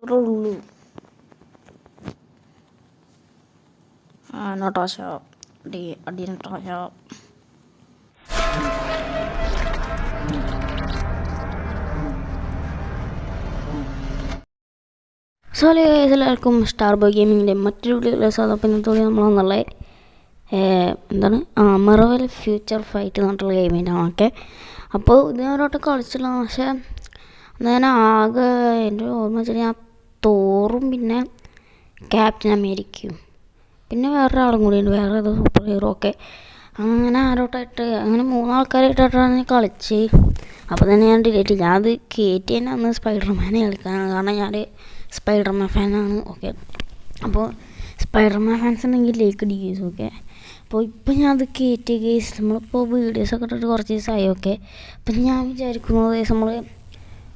ഉള്ളൂ. നട്ടാശ അടി നട്ടാശ. സോ എല്ലാവർക്കും സ്റ്റാർ ബോയ് ഗെയിമിങ്ങിൻ്റെ മറ്റൊരു വീഡിയോയിലെ സ്വാഗതത്തോടെ നമ്മളെന്നുള്ള എന്താണ് മറവൽ ഫ്യൂച്ചർ ഫൈറ്റ് എന്നിട്ടുള്ള ഗെയിമിനാണ്. ഓക്കെ, അപ്പോൾ ഇത് ഞാനോട്ട് കളിച്ചില്ല. പക്ഷേ ഞാൻ ആകെ എൻ്റെ ഓർമ്മ വെച്ചാൽ ഞാൻ തോറും പിന്നെ ക്യാപ്റ്റൻ അമേരിക്കയും പിന്നെ വേറൊരാളും കൂടിയുണ്ട്, വേറെ ഏതോ സൂപ്പർ ഹീറോ. ഒക്കെ അങ്ങനെ ആരോട്ടായിട്ട് അങ്ങനെ 3 ആൾക്കാരായിട്ടാണ് ഞാൻ കളിച്ച്. അപ്പോൾ തന്നെ ഞാൻ ഡിലീറ്റ് ചെയ്തു. അത് കയറ്റി തന്നെ അന്ന് സ്പൈഡർമാനെ കളിക്കാനാണ്, കാരണം ഞാൻ സ്പൈഡർമാൻ ഫാനാണ്. ഓക്കെ, അപ്പോൾ സ്പൈഡർമാൻ ഫാൻസ് ഉണ്ടെങ്കിൽ ലൈക്ക് അടിക്കും. ഓക്കെ, അപ്പോൾ ഇപ്പം ഞാൻ അത് കയറ്റി കേസ് നമ്മളിപ്പോൾ വീഡിയോസൊക്കെ ഇട്ടിട്ട് കുറച്ച് ദിവസമായി. ഓക്കെ, അപ്പം ഞാൻ വിചാരിക്കുന്നത് നമ്മൾ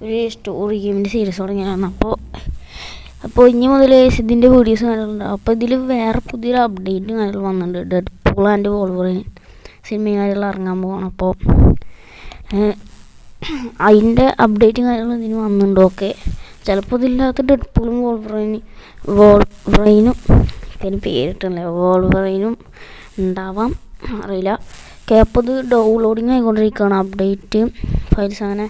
ഒരു സ്റ്റോറി ഗെയിമിൻ്റെ സീരീസ് തുടങ്ങിയാണ്. അപ്പോൾ ഇനി മുതൽ ഇതിൻ്റെ വീഡിയോസ് കാര്യങ്ങളുണ്ടാവും. അപ്പോൾ ഇതിൽ വേറെ പുതിയൊരു അപ്ഡേറ്റ് കാര്യങ്ങൾ വന്നിട്ടുണ്ട്. ഡെഡ് പൂൾ ആൻഡ് വോൾവറിൻ സിനിമയും കാര്യങ്ങൾ ഇറങ്ങാൻ പോകണം. അപ്പോൾ അതിൻ്റെ അപ്ഡേറ്റും കാര്യങ്ങളും ഇതിന് വന്നിട്ടുണ്ട്. ഓക്കെ, ചിലപ്പോൾ ഇതില്ലാത്ത ഡെഡ് പൂളും വോൾവറൈനും ഇതിന് പേരിട്ടല്ലേ വോൾവറൈനും ഉണ്ടാവാം, അറിയില്ല. ഓക്കെ, അപ്പോൾ ഇത് ഡൗൺലോഡിങ് ആയിക്കൊണ്ടിരിക്കുകയാണ്. അപ്ഡേറ്റ് ഫയൽസ് അങ്ങനെ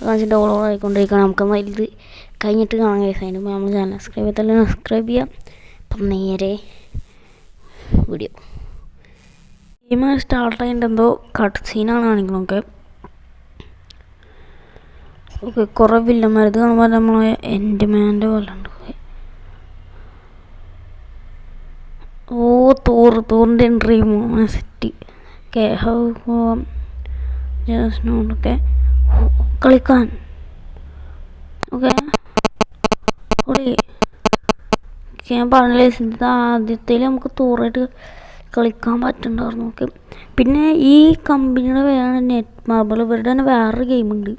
കാണിച്ച് ഡൗൺലോഡ് ആയിക്കൊണ്ടിരിക്കുകയാണ്. നമുക്കെന്നാൽ ഇത് കഴിഞ്ഞിട്ട് കാണാൻ കഴിയും. അതിന് മുമ്പ് നമ്മൾ ചാനൽ സബ്സ്ക്രൈബ് ചെയ്യാം. അപ്പം നേരെ വീഡിയോ ഗെയിം സ്റ്റാർട്ട് ആയിട്ട് എന്തോ കട്ട് സീനാണ് കാണിക്കുന്നത്. ഓക്കെ, കുറേ വില്ലന്മാർ ഇത് കാണുമ്പോൾ നമ്മളെ എൻ്റെ മാൻ്റെ പോലെ ഉണ്ട്. ഓ തോറിൻ്റെ ഡ്രീം സെറ്റ്. ഓക്കെ, ജസ്നോടൊക്കെ കളിക്കാൻ. ഓക്കെ, ഞാൻ പറഞ്ഞില്ലേ ഇത് ആദ്യത്തിൽ നമുക്ക് തോറായിട്ട് കളിക്കാൻ പറ്റുന്നുണ്ടായിരുന്നു. ഓക്കെ, പിന്നെ ഈ കമ്പനിയുടെ പേരാണ് നെറ്റ് മാർബിൾ. ഇവരുടെ തന്നെ വേറൊരു ഗെയിമുണ്ട്.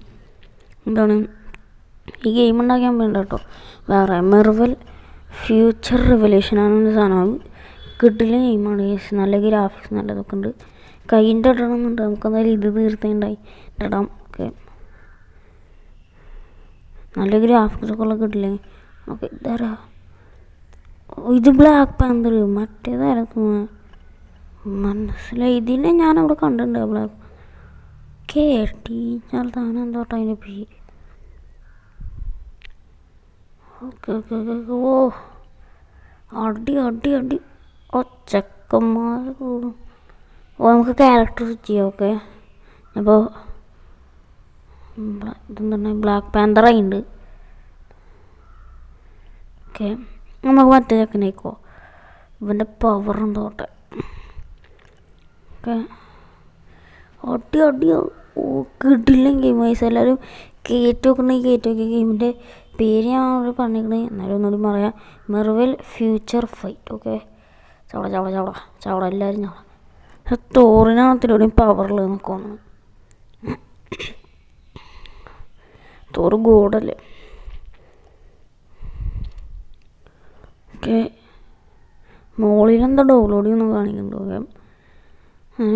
എന്താണ് ഈ ഗെയിം ഉണ്ടാക്കിയ കമ്പനി കേട്ടോ, വേറെ മെർവൽ ഫ്യൂച്ചർ റിവല്യൂഷനാണ് സാധനം. കിട്ടില്ല ഗെയിമാണ്, നല്ല ഗ്രാഫിക്സ് നല്ലതൊക്കെ ഉണ്ട്. കൈൻ്റെ ഇടണമെന്നുണ്ട്, നമുക്ക് എന്തായാലും ഇത് തീർത്തേണ്ടായി ഇടാം. ഓക്കെ, നല്ല ഗ്രാഫിക്സൊക്കെ ഉള്ള കിട്ടില്ലേ. ഓക്കെ, ഇതാരാ ഇത്? Black Panther. മറ്റേതായിരുന്നു മനസ്സിലായി, ഇതിനെ ഞാനവിടെ കണ്ടിട്ടുണ്ട്. ബ്ലാക്ക് ടീച്ചർതാണ് എന്തോട്ടോ അതിൻ്റെ പേര്. ഓക്കെ ഓക്കെ ഓക്കെ ഓ അടി അടി അടി ചെക്കന്മാർ കൂടും. ഓ നമുക്ക് ക്യാരക്ടർ സ്വിച്ച് ചെയ്യാം. ഓക്കെ, അപ്പോൾ ഇതെന്താണ് ബ്ലാക്ക് പാന്തറായി ഉണ്ട്. ഓക്കെ, നമുക്ക് മറ്റേ ചെക്കനായിക്കോ, ഇവൻ്റെ പവർ എന്തോട്ടെ. ഓക്കെ, അടി അടി ഓ കിട്ടില്ല ഗെയിം വൈസ്. എല്ലാവരും കയറ്റി നോക്കണമെങ്കിൽ കയറ്റി നോക്കിയ ഗെയിമിൻ്റെ പേര് ഞാൻ അവിടെ പറഞ്ഞിരിക്കണേ, എന്നാലും ഒന്നുകൂടി പറയാം. മെർവൽ ഫ്യൂച്ചർ ഫൈറ്റ്. ഓക്കെ, ചവട എല്ലാവരും ചവട. പക്ഷെ തോറിനാണ് ഇത്തിരി പവറുള്ളത് എന്നൊക്കെ തോന്നുന്നു. തോറ് ഗോഡല്ലേ. ഓക്കെ, മോളിലെന്താ ഡൗൺലോഡ് ചെയ്യുന്നത് കാണിക്കുന്നുണ്ട്. ഓക്കെ,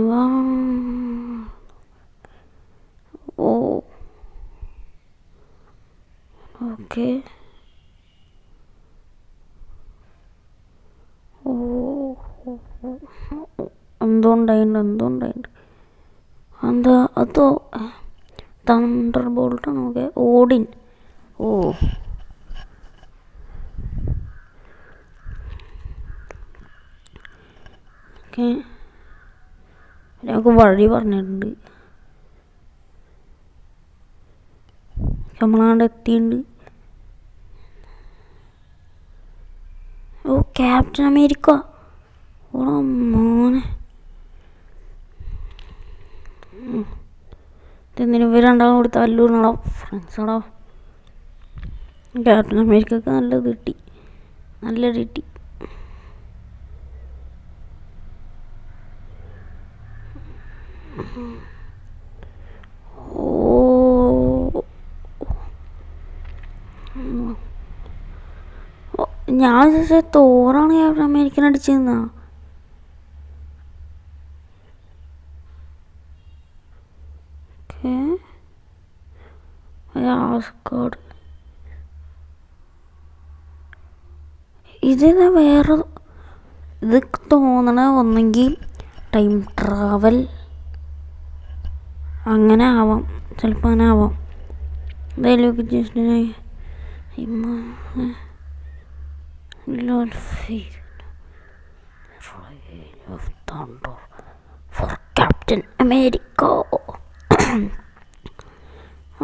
ഓ ഓക്കെ ഓ എന്തോ ഉണ്ടായിട്ടുണ്ട് എന്താ അതോ തണ്ടർ ബോൾട്ടാണ്. Okay, Odin. ഓ ഓക്കെ, ഞങ്ങൾക്ക് വഴി പറഞ്ഞിട്ടുണ്ട്. നമ്മളാണ്ട് എത്തിയിട്ടുണ്ട്. ഓ ക്യാപ്റ്റൻ അമേരിക്ക. ഓ മോനെ, ഇതെന്തിനും ഇവർ രണ്ടാളും കൂടി തല്ലൂർന്നാടോ ഫ്രണ്ട്സാടോ. ക്യാപ്റ്റൻ അമേരിക്കക്ക് നല്ലത് കിട്ടി, നല്ലത് കിട്ടി. ഞാൻ തോറാണ് ക്യാപ്റ്റൻ അമേരിക്കൻ അടിച്ചതെന്നാ. ഓക്കെ, ആസ്കാർഡ് ഇതിന് വേറെ ഇത് തോന്നണ ഒന്നെങ്കിൽ ടൈം ട്രാവൽ അങ്ങനെ ആവാം, ചിലപ്പോൾ അങ്ങനെ ആവാം. എന്തായാലും just for Captain America.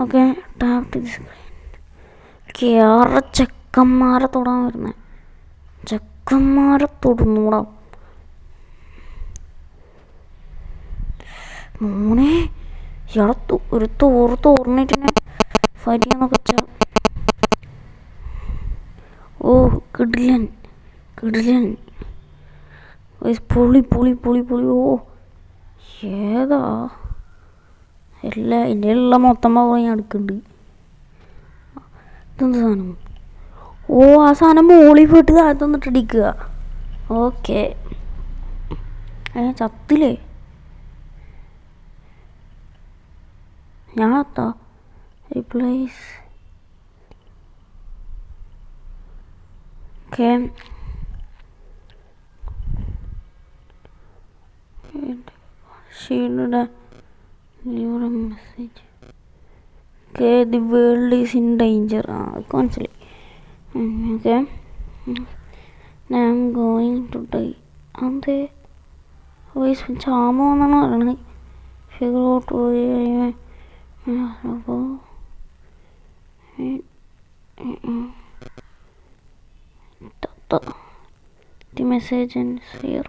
Okay, tap to screen. കേറെ ചെക്കന്മാരെ തൊടാൻ വരുന്നത്, ചെക്കന്മാരെ തൊടുന്നൂടാ മോനെ. ഇയാളെ ഒരു തോർന്നിട്ട് ഫൈറ്റ് ചെയ്യാന്നൊക്കെ വെച്ചാൽ ഓ കിടിലൻ കിടിലൻ പൊളി പൊളി പൊളി പൊളി. ഓ ഏതാ എൻ്റെ ഉള്ള മൊത്തം പോയി അടുക്കുന്നുണ്ട്. ഇതെന്ത് സാധനം? ഓ ആ സാധനം മോളിൽ പോയിട്ട് താഴത്ത് വന്നിട്ട് അടിക്കുക. ഓക്കെ ചത്തില്ലേ? ഞാൻ എത്താ replace. Okay shield your message. Okay, the world is in danger. Constantly. Okay. Now I'm going to die. And the voice charm on and figure out where the message ends here.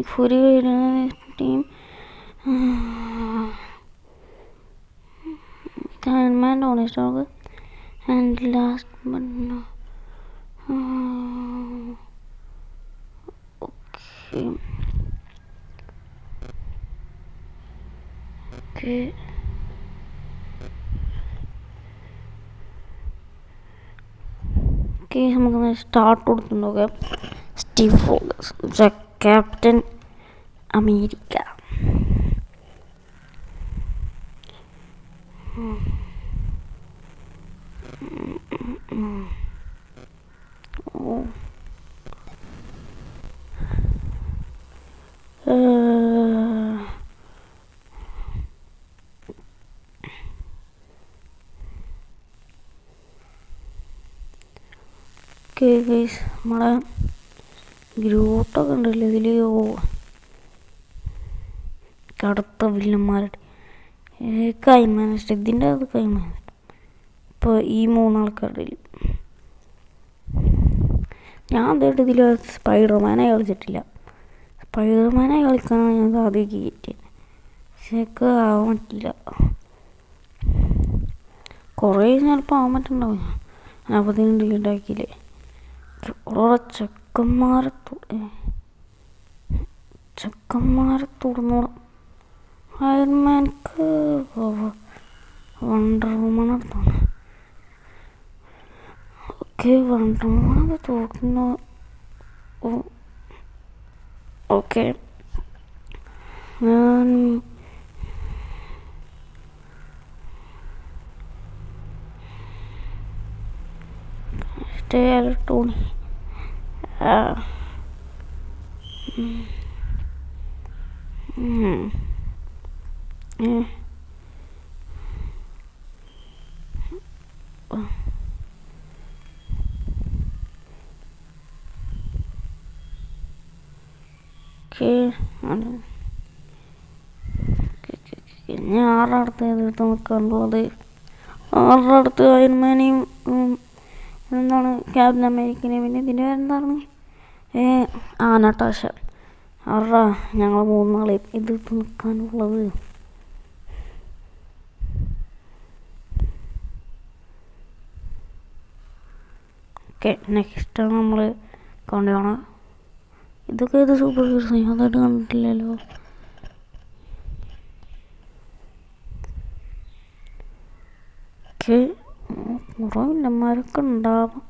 For your team, Iron Man, honest dog, and last but no. Okay. Okay. Okay, I'm gonna start with the Steve Rogers, the Captain America. Oh. Okay guys, നമ്മുടെ ഗ്രൂട്ടൊക്കെ ഉണ്ടല്ലോ ഇതിൽ. കടുത്ത വില്ലന്മാരുടെ കൈമാനിഷ്ടം, ഇതിൻ്റെ അത് കൈമാനിഷ്ടം. ഇപ്പോൾ ഈ മൂന്നാൾക്കാരുടെ ഞാൻ എന്തായിട്ട് ഇതിൽ സ്പൈഡർമാനെ കളിച്ചിട്ടില്ല. സ്പൈഡർമാനെ കളിക്കാനാണ് ഞാൻ ആദ്യം കയറ്റിയത്. പക്ഷേ ആവാൻ പറ്റില്ല. കുറേ ചിലപ്പോൾ ആവാൻ പറ്റുന്നുണ്ടാവും. ഞാൻ അപ്പോൾ തന്നെ ഡിലീറ്റ് ആക്കിയില്ലേ. ഓരോ ചെക്കന്മാരെ തുടർന്നോളാം. അയൺമാൻക്ക് വണ്ടർ വുമൺ എടുത്താണ്. ഓക്കെ, വണ്ടർ വുമണൊക്കെ തോക്കുന്നു. ഓക്കെ, ഞാൻ സ്റ്റേ ടോണി. ഞാൻ ആരുടെ അടുത്ത് എതിർത്ത് നിൽക്കാനുള്ളത്? ആരുടെ അടുത്ത് അയൺമാനെയും എന്താണ് ക്യാപ്റ്റൻ അമേരിക്കനെയും പിന്നെ ഇതിൻ്റെ പേരെന്താണ് നട്ടാഷ. ആറാ ഞങ്ങൾ മൂന്നാളെയും എതിർത്ത് നിൽക്കാനുള്ളത്. ഓക്കെ, നെക്സ്റ്റാണ് നമ്മൾ കൊണ്ടുപോകണം. ഇതൊക്കെ ഇത് സൂപ്പർ ഹീറോസ് അതായിട്ട് കണ്ടിട്ടില്ലല്ലോ. ഓക്കെ, കുറേ വില്ലന്മാരൊക്കെ ഉണ്ടാവാം.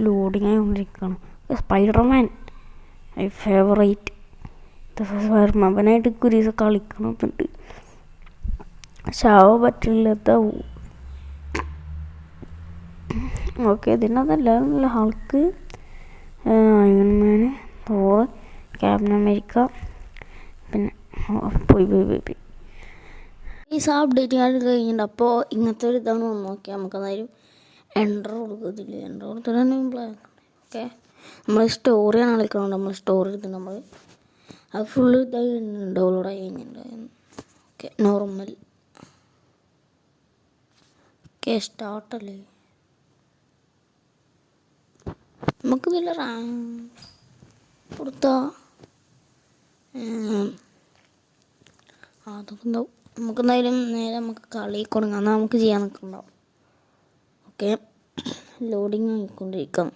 ലോഡിങ് ആയിക്കൊണ്ടിരിക്കുകയാണ്. Spiderman my favourite. സ്പൈഡർമാൻ അവനായിട്ട് കുരീസ് കളിക്കണമെന്നുണ്ട്. ചാവ പറ്റില്ലാത്ത. ഓക്കെ, ഇതിനകത്തല്ല Hulk, Ironman, Thor, Captain America, പിന്നെ പോയി ഈ അപ്ഡേറ്റ് കഴിഞ്ഞിട്ടുണ്ട്. അപ്പോൾ ഇങ്ങനത്തെ ഒരു ഇതാണ് വന്ന് നോക്കിയാൽ നമുക്ക് എന്തായാലും എൻ്റർ കൊടുക്കത്തില്ല. എൻ്റർ കൊടുത്തിട്ട് തന്നെ ഓക്കെ, നമ്മൾ സ്റ്റോറിയാണ് കളിക്കുന്നത്. നമ്മൾ സ്റ്റോറി എടുത്തിട്ട് നമ്മൾ അത് ഫുള്ള് ഇതായി ഡൗൺലോഡ് ആയി കഴിഞ്ഞിട്ടുണ്ടായിരുന്നു. Okay, normal. ഓക്കെ, സ്റ്റാർട്ടല്ലേ. നമുക്കിതിൽ റാങ്ക് കൊടുത്താൽ അതൊക്കെ ഉണ്ടാവും. നമുക്ക് എന്തായാലും നേരെ നമുക്ക് കളി തുടങ്ങാം. എന്നാൽ നമുക്ക് ചെയ്യാൻ നിൽക്കുന്നുണ്ടാവും. ഓക്കെ, ലോഡിങ് ആയിക്കൊണ്ടിരിക്കാം.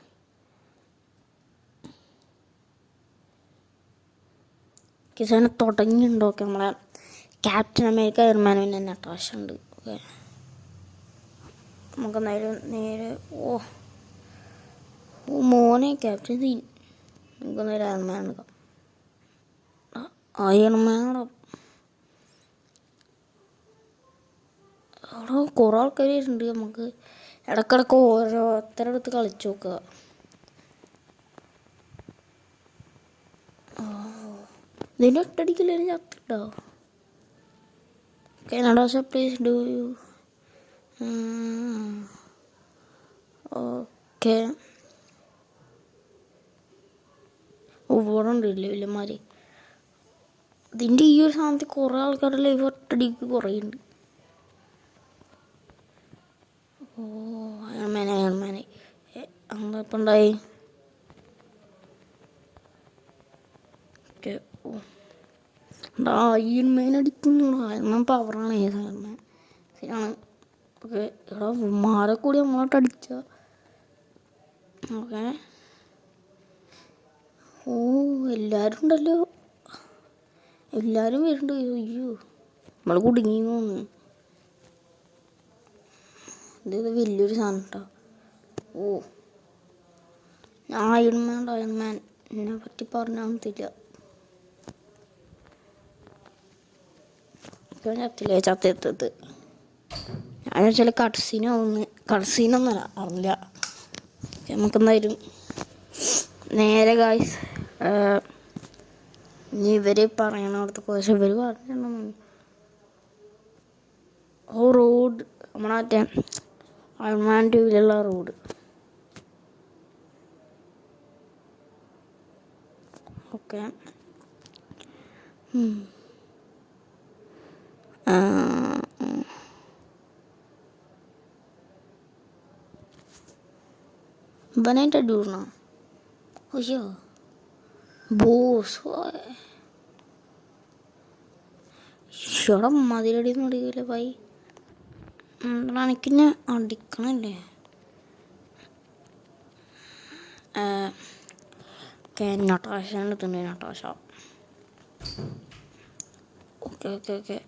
കിസാനെ തുടങ്ങിയിട്ടുണ്ടോ? ഓക്കെ, നമ്മളെ ക്യാപ്റ്റൻ അമേരിക്ക, അയൺമാൻ, പിന്നെ നട്ടാഷ ഉണ്ട്. ഓക്കെ, നമുക്ക് എന്തായാലും നേരെ മോനെ ക്യാപ്റ്റൻ സീൻ. നമുക്ക് നേരെ അയൺമാൻ എടുക്കാം. അയൺമാനോടൊപ്പം അവിടെ കുറേ ആൾക്കാർ ഉണ്ട്. നമുക്ക് ഇടക്കിടക്ക് ഓരോരുത്തരടുത്ത് കളിച്ചു നോക്കുക. ഇതിൻ്റെ ഒറ്റടിക്കല്ലേ ചത്തിട്ടോ? Okay, Natasha please do you. Okay, ഇവിടെ ഉണ്ട് വലിയമാര്. ഇതിൻ്റെ ഈ ഒരു സാധനത്തിൽ കുറേ ആൾക്കാരുടെ ലൈഫ് ഒറ്റടിക്ക് കുറയുന്നുണ്ട്. അയൺമാനെ അങ്ങപ്പം ഉണ്ടായി. ഓക്കെ, അയൺമാൻ അടിക്കുന്നു. അയൺമാൻ പവറാണ്. ഏത് അയൺമാൻ ശരിയാണ്. ഓക്കെ, ഇവിടെ മാരെ കൂടി നമ്മളോട്ട് അടിച്ച. ഓക്കെ, എല്ലാവരും ഉണ്ടല്ലോ. എല്ലാവരും വരുന്നുണ്ട്. അയ്യോ, നമ്മൾ കുടുങ്ങി തോന്നുന്നു. ഇത് വലിയൊരു സാധനം കേട്ടോ. അയൺമാൻ എന്നെ പറ്റി പറഞ്ഞാൽ തില്ല. ചത്തെത്തത് ഞാൻ വെച്ചാൽ കട്സീനൊന്നല്ല അറിയില്ല. നമുക്കെന്തായാലും നേരെ ഗായ്സ് ഇനി ഇവർ പറയണടുത്ത് കുറച്ച് ഇവർ പറഞ്ഞിട്ടുണ്ടെന്ന്. റോഡ് നമ്മളെ മറ്റേ അയൺമാൻ ടൂവിലുള്ള റോഡ്. ഓക്കെ, ഇവനായിട്ട് അടികൂടണോ? അയ്യോ ബോസ് ഷോടെ മതിലടിയൊന്നും അടിക്കില്ല ഭായി. എനിക്കെന്നെ അടിക്കണല്ലേ. ഓക്കെ, നട്ടാശാണ് എടുത്തുണ്ട്. നട്ടാശ. ഓക്കെ ഓക്കെ ഓക്കെ,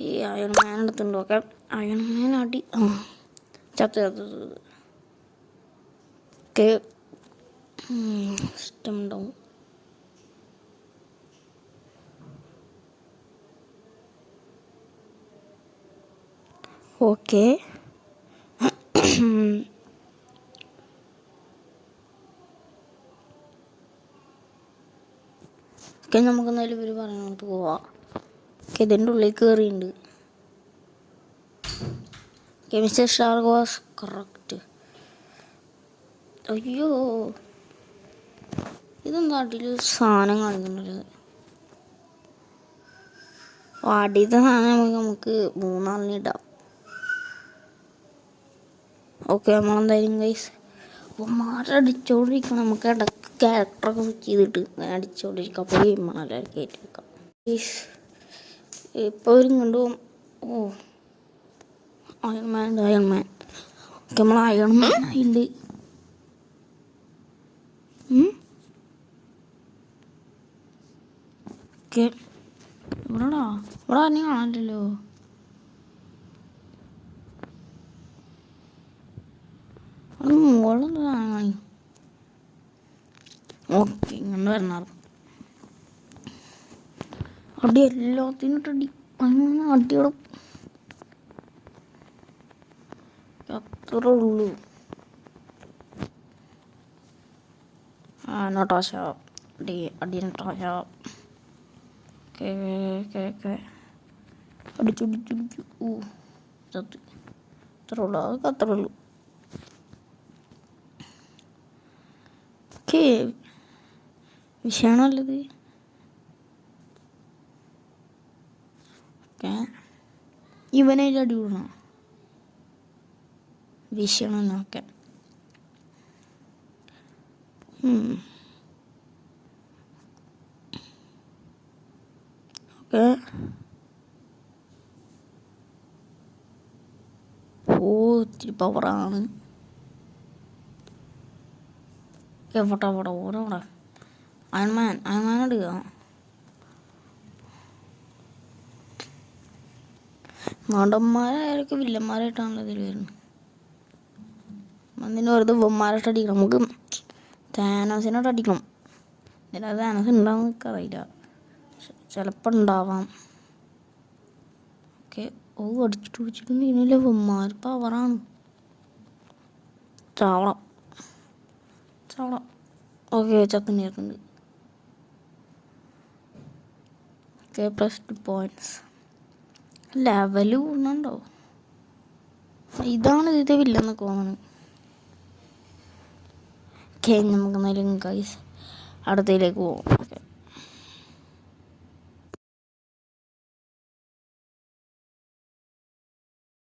ഈ അയൺമാൻ എടുത്തുണ്ട്. ഓക്കെ, അയൺമാൻ അടി ചത്ത്. ഓക്കെ, ഇഷ്ടം ഉണ്ടാവും. ഓക്കെ, ഓക്കെ, നമുക്ക് എന്തായാലും ഇവർ പറയണോട്ട് പോവാം. ഓക്കെ, ഇതിൻ്റെ ഉള്ളിൽ കയറിയിട്ടുണ്ട്. Okay, mister shark was correct. അയ്യോ, ഇതെന്താ അടിയിൽ സാധനം കാണിക്കുന്നുണ്ടത്? അടിയത്തെ സാധനം നമുക്ക് 3 ആളിന് ഇടാം. ഓക്കെ, നമ്മളെന്തായാലും ഗൈസ് അടിച്ചോണ്ടിരിക്കണം. നമുക്ക് ഇടയ്ക്ക് ക്യാരക്ടറൊക്കെ സ്വിച്ച് ചെയ്തിട്ട് അങ്ങനെ അടിച്ചോണ്ടിരിക്കാം. അപ്പോൾ ഗെയിമാണെല്ലാം കയറ്റി വെക്കാം. ഇപ്പോൾ അവരും കണ്ടുപോകും. അയൺമാൻ. ഓക്കെ, നമ്മൾ അയൺമാൻ ആയിട്ടുണ്ട്. ഓക്കെ, ഇവിടെ ആരെയും കാണാനില്ലല്ലോ. അത് മുകളിലെന്താ കാണി. ഓക്കെ, ഇങ്ങനെ വരണം. അടി എല്ലാത്തിനും അടി. അങ്ങനെ അടിയോടും അത്രേ ഉള്ളൂ. നട്ടാശ അടി നട്ടാശ. അടിച്ചു ചത്ത്. അത്രേ ഉള്ളൂ, അതൊക്കെ അത്രേ ഉള്ളൂ. ഓക്കെ, വിഷയമാണല്ലത്. ഓക്കെ, ഇവനായിട്ട് അടി കൂടണം വിഷയമാണ്. Okay, okay. ഇത്തിരി പവറാണ്. എവിടെ ഓരോടെ അയൺമാൻ ഇടുക. നടന്മാരായാലൊക്കെ വില്ലന്മാരായിട്ടാണല്ലോ ഇതിൽ വരുന്നത്. അതിന് വെറുതെ ഇവന്മാരായിട്ട് അടിക്കണം. നമുക്ക് താനോസിനോട്ട് അടിക്കണം. ഇതിനകത്ത് താനോസ് ഉണ്ടാവും എനിക്കറിയില്ല, ചിലപ്പോൾ ഉണ്ടാവാം. ഓക്കെ, അടിച്ചിട്ട് ഇതിനില്ല. ഇവന്മാർ പവറാണ്. ചാവളം. ഓക്കെ, ചത്തുണ്ട്. Okay, +2 points. ലെവല് കൂടുന്നുണ്ടോ? ഇതാണ് ഇതിൻ്റെ വില്ലെന്നൊക്കെ തോന്നുന്നത്. ഓക്കെ, നമുക്ക് എന്നാലും ഗൈസ് അടുത്തതിലേക്ക് പോകാം.